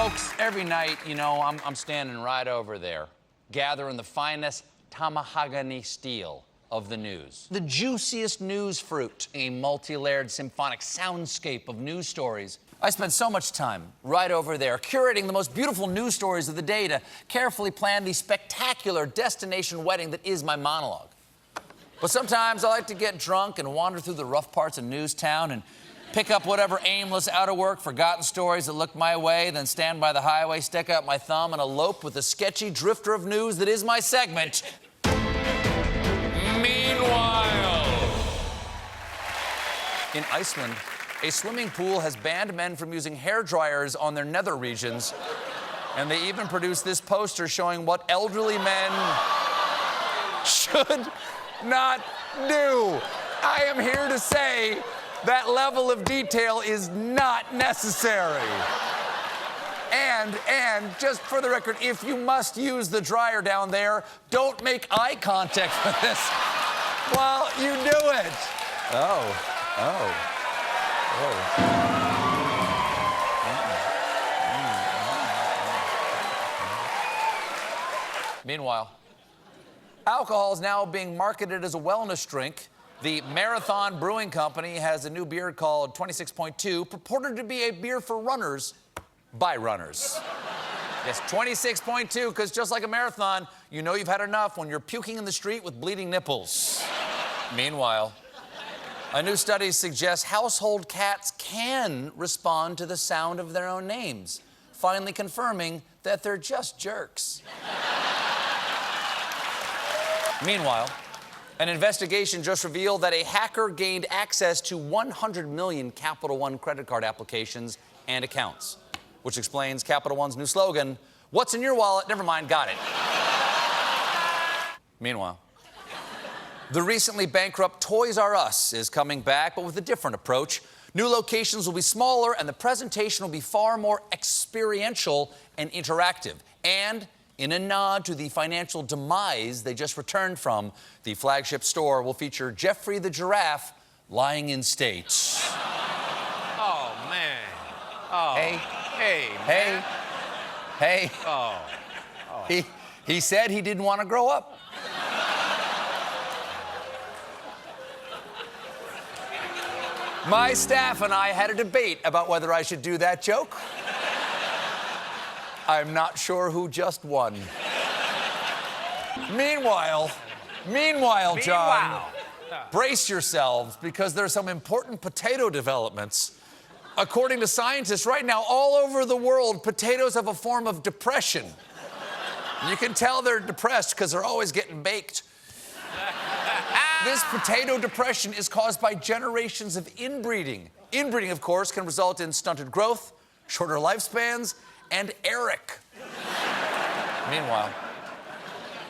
Folks, every night, you know, I'm standing right over there, gathering the finest tamahagani steel of the news. The juiciest news fruit, a multi-layered symphonic soundscape of news stories. I spend so much time right over there, curating the most beautiful news stories of the day to carefully plan the spectacular destination wedding that is my monologue. But sometimes I like to get drunk and wander through the rough parts of Newstown and pick up whatever aimless, out-of-work, forgotten stories that look my way, then stand by the highway, stick out my thumb, and elope with the sketchy drifter of news that is my segment. Meanwhile, in Iceland, a swimming pool has banned men from using hair dryers on their nether regions, and they even produced this poster showing what elderly men should not do. I am here to say that level of detail is not necessary. And just for the record, if you must use the dryer down there, don't make eye contact with this while you do it. Oh. Meanwhile, alcohol is now being marketed as a wellness drink. The Marathon Brewing Company has a new beer called 26.2, purported to be a beer for runners by runners. Yes, 26.2, because just like a marathon, you know you've had enough when you're puking in the street with bleeding nipples. Meanwhile, a new study suggests household cats can respond to the sound of their own names, finally confirming that they're just jerks. Meanwhile, an investigation just revealed that a hacker gained access to 100 million Capital One credit card applications and accounts, which explains Capital One's new slogan, "What's in your wallet? Never mind, got it." Meanwhile, the recently bankrupt Toys R Us is coming back, but with a different approach. New locations will be smaller, and the presentation will be far more experiential and interactive. And in a nod to the financial demise they just returned from, the flagship store will feature Jeffrey the Giraffe lying in state. Oh, man. Oh. Hey. Oh. He said he didn't want to grow up. My staff and I had a debate about whether I should do that joke. I'm not sure who just won. Meanwhile, John, brace yourselves, because there are some important potato developments. According to scientists, right now, all over the world, potatoes have a form of depression. You can tell they're depressed because they're always getting baked. This potato depression is caused by generations of inbreeding. Inbreeding, of course, can result in stunted growth, shorter lifespans, and Eric. Meanwhile,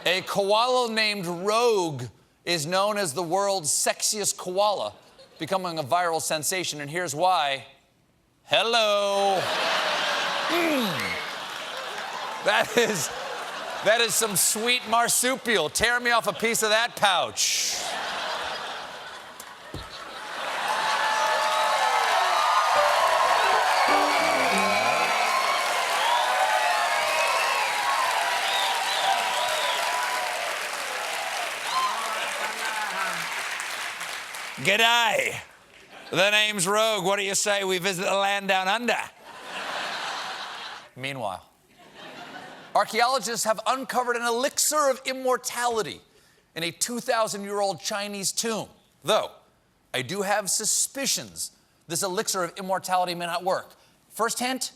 a koala named Rogue is known as the world's sexiest koala, becoming a viral sensation, and here's why. Hello. That is some sweet marsupial. Tear me off a piece of that pouch. G'day. The name's Rogue. What do you say we visit the land down under? Meanwhile, archaeologists have uncovered an elixir of immortality in a 2,000-year-old Chinese tomb. Though, I do have suspicions this elixir of immortality may not work. First hint,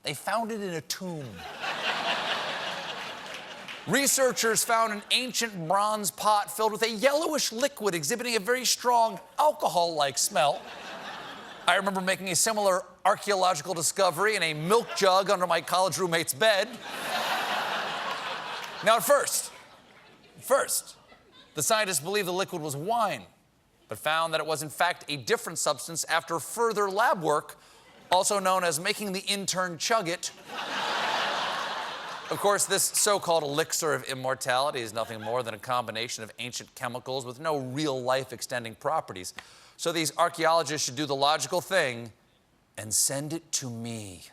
they found it in a tomb. Researchers found an ancient bronze pot filled with a yellowish liquid exhibiting a very strong alcohol-like smell. I remember making a similar archaeological discovery in a milk jug under my college roommate's bed. Now, at first, the scientists believed the liquid was wine, but found that it was, in fact, a different substance after further lab work, also known as making the intern chug it. Of course, this so-called elixir of immortality is nothing more than a combination of ancient chemicals with no real life-extending properties. So these archaeologists should do the logical thing and send it to me.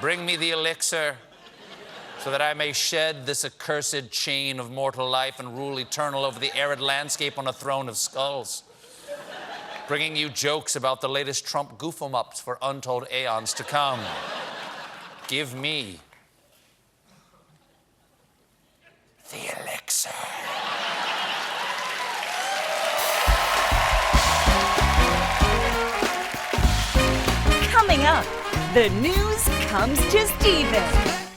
Bring me the elixir, so that I may shed this accursed chain of mortal life and rule eternal over the arid landscape on a throne of skulls. Bringing you jokes about the latest Trump goof-em-ups for untold aeons to come. Give me the elixir. Coming up, the news comes to Stephen.